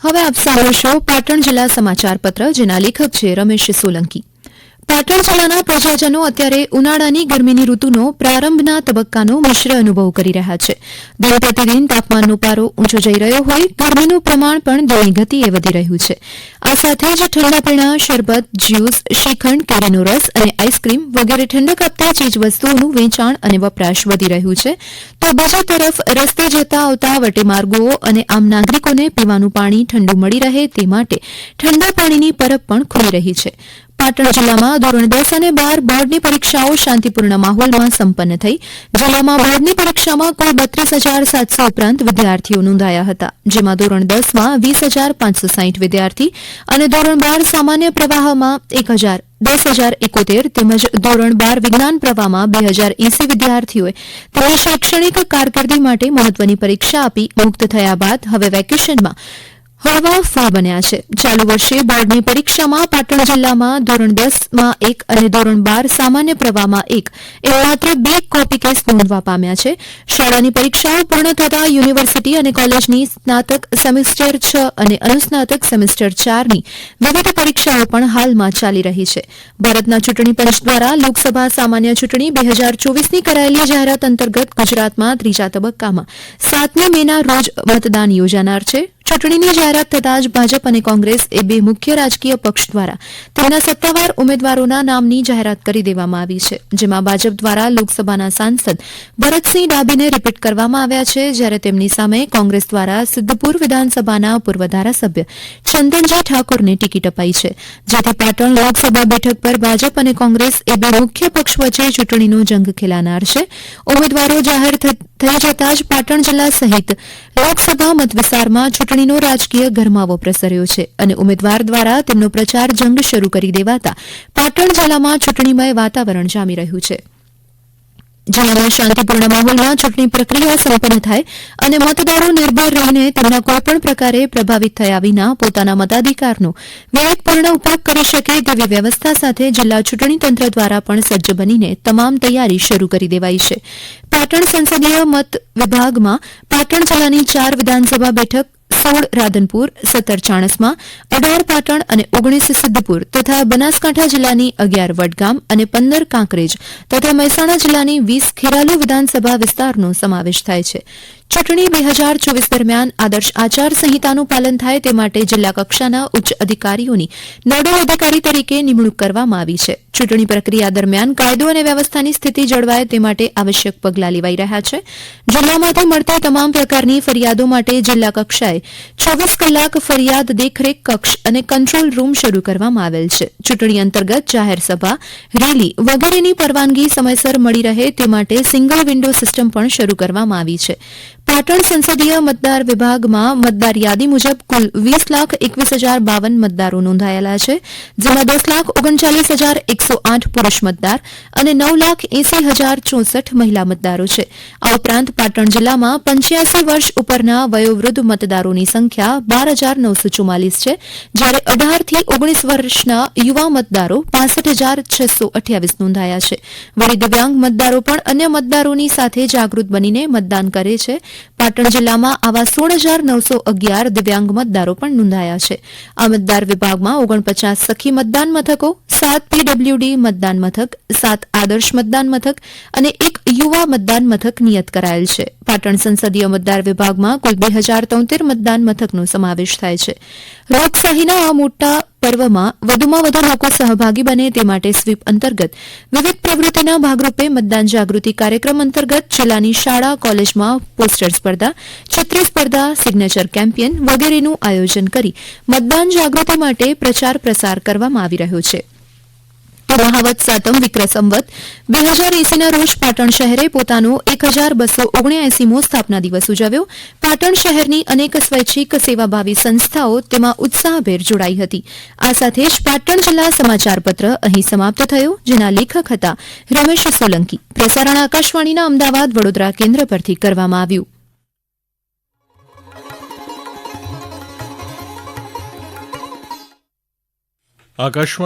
હવે આપ સાંભળશો પાટણ જિલ્લા સમાચાર પત્ર, જેના લેખક છે રમેશ સોલંકી. પાટણ જિલ્લાના પ્રજાજનો અત્યારે ઉનાળાની ગરમીની ઋતુનો પ્રારંભના તબક્કાનો મિશ્ર અનુભવ કરી રહ્યા છે. દિન પ્રતિદિન તાપમાનનો પારો ઊંચો જઈ રહ્યો હોય, ગરમીનું પ્રમાણ પણ ધીમી ગતિએ વધી રહ્યું છે. આ સાથે જ ઠંડા પીણા, શરબત, જ્યુસ, શ્રીખંડ, કેરીનો રસ અને આઈસ્ક્રીમ વગેરે ઠંડક આપતા ચીજવસ્તુઓનું વેચાણ અને વપરાશ વધી રહ્યું છે. તો બીજી તરફ રસ્તે જતા આવતા વટેમાર્ગો અને આમ નાગરિકોને પીવાનું પાણી ઠંડુ મળી રહે તે માટે ઠંડા પાણીની પરબ પણ ખુલી રહી છે. પાટણ જિલ્લામાં ધોરણ 10 અને 12 બોર્ડની પરીક્ષાઓ શાંતિપૂર્ણ માહોલમાં સંપન્ન થઈ. જિલ્લામાં બોર્ડની પરીક્ષામાં કુલ 32,700 ઉપરાંત વિદ્યાર્થીઓ નોંધાયા હતા, જેમાં ધોરણ 10માં 20,560 વિદ્યાર્થી અને ધોરણ 12 સામાન્ય પ્રવાહમાં 10,071 તેમજ ધોરણ 12 વિજ્ઞાન પ્રવાહમાં 2,080 વિદ્યાર્થીઓએ તેમની શૈક્ષણિક કારકિર્દી માટે મહત્વની પરીક્ષા આપી મુક્ત થયા બાદ હવે વેકેશનમાં હળવા ફળ બન્યા છે. ચાલુ વર્ષે બોર્ડની પરીક્ષામાં પાટણ જિલ્લામાં ધોરણ 10માં 1 અને ધોરણ 12 સામાન્ય પ્રવાહમાં 1 એવા માત્ર 2 કોપી કેસ નોંધવા પામ્યા છે. શાળાની પરીક્ષાઓ પૂર્ણ થતાં યુનિવર્સિટી અને કોલેજની સ્નાતક સેમેસ્ટર 6 અને અનુસ્નાતક સેમેસ્ટર 4ની વિવિધ પરીક્ષાઓ પણ હાલમાં ચાલી રહી છે. ભારતના ચૂંટણી પંચ દ્વારા લોકસભા સામાન્ય ચૂંટણી 2024ની કરાયેલી જાહેરાત અંતર્ગત ગુજરાતમાં ત્રીજા તબક્કામાં 7મી મેના રોજ મતદાન યોજાનાર છે. ચૂંટણીની જાહેરાત થતાં જ ભાજપ અને કોંગ્રેસ એ બે મુખ્ય રાજકીય પક્ષ દ્વારા તેમના સત્તાવાર ઉમેદવારોના નામની જાહેરાત કરી દેવામાં આવી છે, જેમાં ભાજપ દ્વારા લોકસભાના સાંસદ ભરતસિંહ ડાભીને રિપીટ કરવામાં આવ્યા છે, જ્યારે તેમની સામે કોંગ્રેસ દ્વારા સિદ્ધપુર વિધાનસભાના પૂર્વ ધારાસભ્ય ચંદનજી ઠાકોરને ટિકિટ અપાઈ છે. જેથી પાટણ લોકસભા બેઠક પર ભાજપ અને કોંગ્રેસ એ બે મુખ્ય પક્ષ વચ્ચે ચૂંટણીનો જંગ ખેલાનાર છે. ઉમેદવારો જાહેર થઈ જતાં જ પાટણ જિલ્લા સહિત લોકસભા મતવિસ્તારમાં ચૂંટણીનો રાજકીય ગરમાવો પ્રસર્યો છે અને ઉમેદવાર દ્વારા તેમનો પ્રચાર જંગ શરૂ કરી દેવાતા પાટણ જિલ્લામાં ચૂંટણીમય વાતાવરણ જામી રહ્યું છે. જિલ્લામાં શાંતિપૂર્ણ માહોલમાં ચૂંટણી પ્રક્રિયા સંપન્ન થાય અને મતદારો નિર્ભય રહીને તેમના કોઈપણ પ્રકારે પ્રભાવિત થયા વિના પોતાના મતાધિકારનો વિવેકપૂર્ણ ઉપયોગ કરી શકે તેવી વ્યવસ્થા સાથે જિલ્લા ચૂંટણી તંત્ર દ્વારા પણ સજ્જ બનીને તમામ તૈયારી શરૂ કરી દેવાઈ છે. પાટણ સંસદીય મત વિભાગમાં પાટણ જિલ્લાની 4 વિધાનસભા બેઠક 16 રાધનપુર, 17 ચાણસ્મા, 18 પાટણ અને 19 સિદ્ધપુર તથા બનાસકાંઠા જિલ્લાની 11 વડગામ અને 15 કાંકરેજ તથા મહેસાણા જિલ્લાની 20 ખેરાલુ વિધાનસભા વિસ્તારનો સમાવેશ થાય છે. ચૂંટણી 2024 દરમિયાન આદર્શ આચાર સંહિતાનું પાલન થાય તે માટે જિલ્લા કક્ષાના ઉચ્ચ અધિકારીઓની નોડલ અધિકારી તરીકે નિમણૂક કરવામાં આવી છે. ચૂંટણી પ્રક્રિયા દરમિયાન કાયદો અને વ્યવસ્થાની સ્થિતિ જળવાય તે માટે આવશ્યક પગલાં લેવાઈ રહ્યા છે. જિલ્લામાંથી મળતી તમામ પ્રકારની ફરિયાદો માટે જિલ્લા કક્ષાએ 24 કલાક ફરિયાદ દેખરેખ કક્ષ અને કંટ્રોલ રૂમ શરૂ કરવામાં આવેલ છે. ચૂંટણી અંતર્ગત જાહેર સભા, રેલી વગેરેની પરવાનગી સમયસર મળી રહે તે માટે સિંગલ વિન્ડો સિસ્ટમ પણ શરૂ કરવામાં આવી છે. પાટણ સંસદીય મતદાર વિભાગમાં મતદાર યાદી મુજબ કુલ 20,21,052 મતદારો નોંધાયેલા છે, જેમાં 10,39,108 પુરુષ મતદાર અને 9,80,064 મહિલા મતદારો છે. આ ઉપરાંત પાટણ જિલ્લામાં 85 વર્ષ ઉપરના વયોવૃદ્ધ મતદારોની સંખ્યા 12,944 છે, જ્યારે 18થી 19 વર્ષના યુવા મતદારો 65,628 નોંધાયા છે. વળી દિવ્યાંગ મતદારો પણ અન્ય મતદારોની સાથે જાગૃત બનીને મતદાન કરે છે. પાટણ જિલ્લામાં આવા 16,911 દિવ્યાંગ મતદારો પણ નોંધાયા છે. આ મતદાર વિભાગમાં 49 સખી મતદાન મથકો, 7 પીડબ્લ્યુડી મતદાન મથક, 7 આદર્શ મતદાન મથક અને 1 યુવા મતદાન મથક નિયત કરાયેલ છે. પાટણ સંસદીય મતદાર વિભાગમાં કુલ 2,073 મતદાન મથકનો સમાવેશ થાય છે. લોકશાહીના આ મોટા પર્વમાં વધુમાં વધુ લોકો સહભાગી બને તે માટે સ્વીપ અંતર્ગત વિવિધ પ્રવૃત્તિના ભાગરૂપે મતદાન જાગૃતિ કાર્યક્રમ અંતર્ગત જિલ્લાની શાળા કોલેજમાં પોસ્ટર સ્પર્ધા, ચિત્ર સ્પર્ધા, સિગ્નેચર કેમ્પેન વગેરેનું આયોજન કરી મતદાન જાગૃતિ માટે પ્રચાર પ્રસાર કરવામાં આવી રહ્યો છે. મહાવત સાતમ વિક્ર સંવત 2080ના રોજ પાટણ શહેરે પોતાનો 1279મો સ્થાપના દિવસ ઉજવ્યો. પાટણ શહેરની અનેક સ્વૈચ્છિક સેવાભાવી સંસ્થાઓ તેમાં ઉત્સાહભેર જોડાઈ હતી. આ સાથે જ પાટણ જિલ્લા સમાચાર પત્ર અહીં સમાપ્ત થયું, જેના લેખક હતા રમેશ સોલંકી. પ્રસારણ આકાશવાણીના અમદાવાદ વડોદરા કેન્દ્ર પરથી કરવામાં આવ્યું. આકાશવાણી